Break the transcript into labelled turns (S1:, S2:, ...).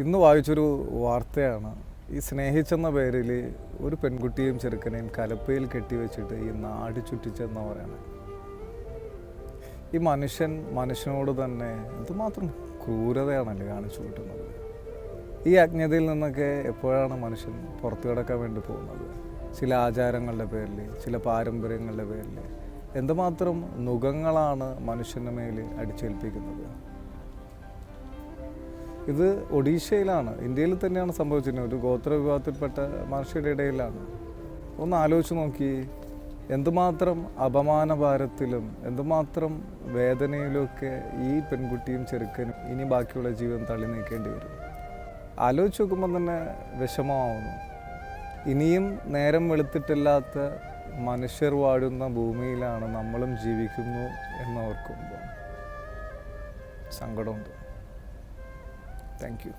S1: ഇന്ന് വായിച്ചൊരു വാർത്തയാണ്. ഈ സ്നേഹിച്ചെന്ന പേരിൽ ഒരു പെൺകുട്ടിയും ചെറുക്കനെയും കലപ്പയിൽ കെട്ടിവെച്ചിട്ട് ഈ നാട് ചുറ്റിച്ചെന്ന പറയണേ. ഈ മനുഷ്യനോട് തന്നെ എന്തുമാത്രം ക്രൂരതയാണല്ലേ കാണിച്ചു കൂട്ടുന്നത്. ഈ അജ്ഞതയിൽ നിന്നൊക്കെ എപ്പോഴാണ് മനുഷ്യൻ പുറത്തു കിടക്കാൻ വേണ്ടി പോകുന്നത്? ചില ആചാരങ്ങളുടെ പേരിൽ, ചില പാരമ്പര്യങ്ങളുടെ പേരിൽ എന്തുമാത്രം നുഖങ്ങളാണ് മനുഷ്യൻ്റെ മേൽ അടിച്ചേൽപ്പിക്കുന്നത്. ഇത് ഒഡീഷയിലാണ്, ഇന്ത്യയിൽ തന്നെയാണ് സംഭവിച്ചിരുന്നത്. ഒരു ഗോത്ര വിഭാഗത്തിൽപ്പെട്ട മനുഷ്യരുടെ ഇടയിലാണ്. ഒന്ന് ആലോചിച്ച് നോക്കി, എന്തുമാത്രം അപമാനഭാരത്തിലും എന്തുമാത്രം വേദനയിലുമൊക്കെ ഈ പെൺകുട്ടിയും ചെറുക്കനും ഇനി ബാക്കിയുള്ള ജീവിതം തള്ളി നീക്കേണ്ടി വരും. ആലോചിച്ച് നോക്കുമ്പോൾ തന്നെ വിഷമമാവുന്നു. ഇനിയും നേരം വെളുത്തിട്ടില്ലാത്ത മനുഷ്യർ വാഴുന്ന ഭൂമിയിലാണ് നമ്മളും ജീവിക്കുന്നു എന്നോർക്കുമ്പോൾ സങ്കടമുണ്ട്. Thank you.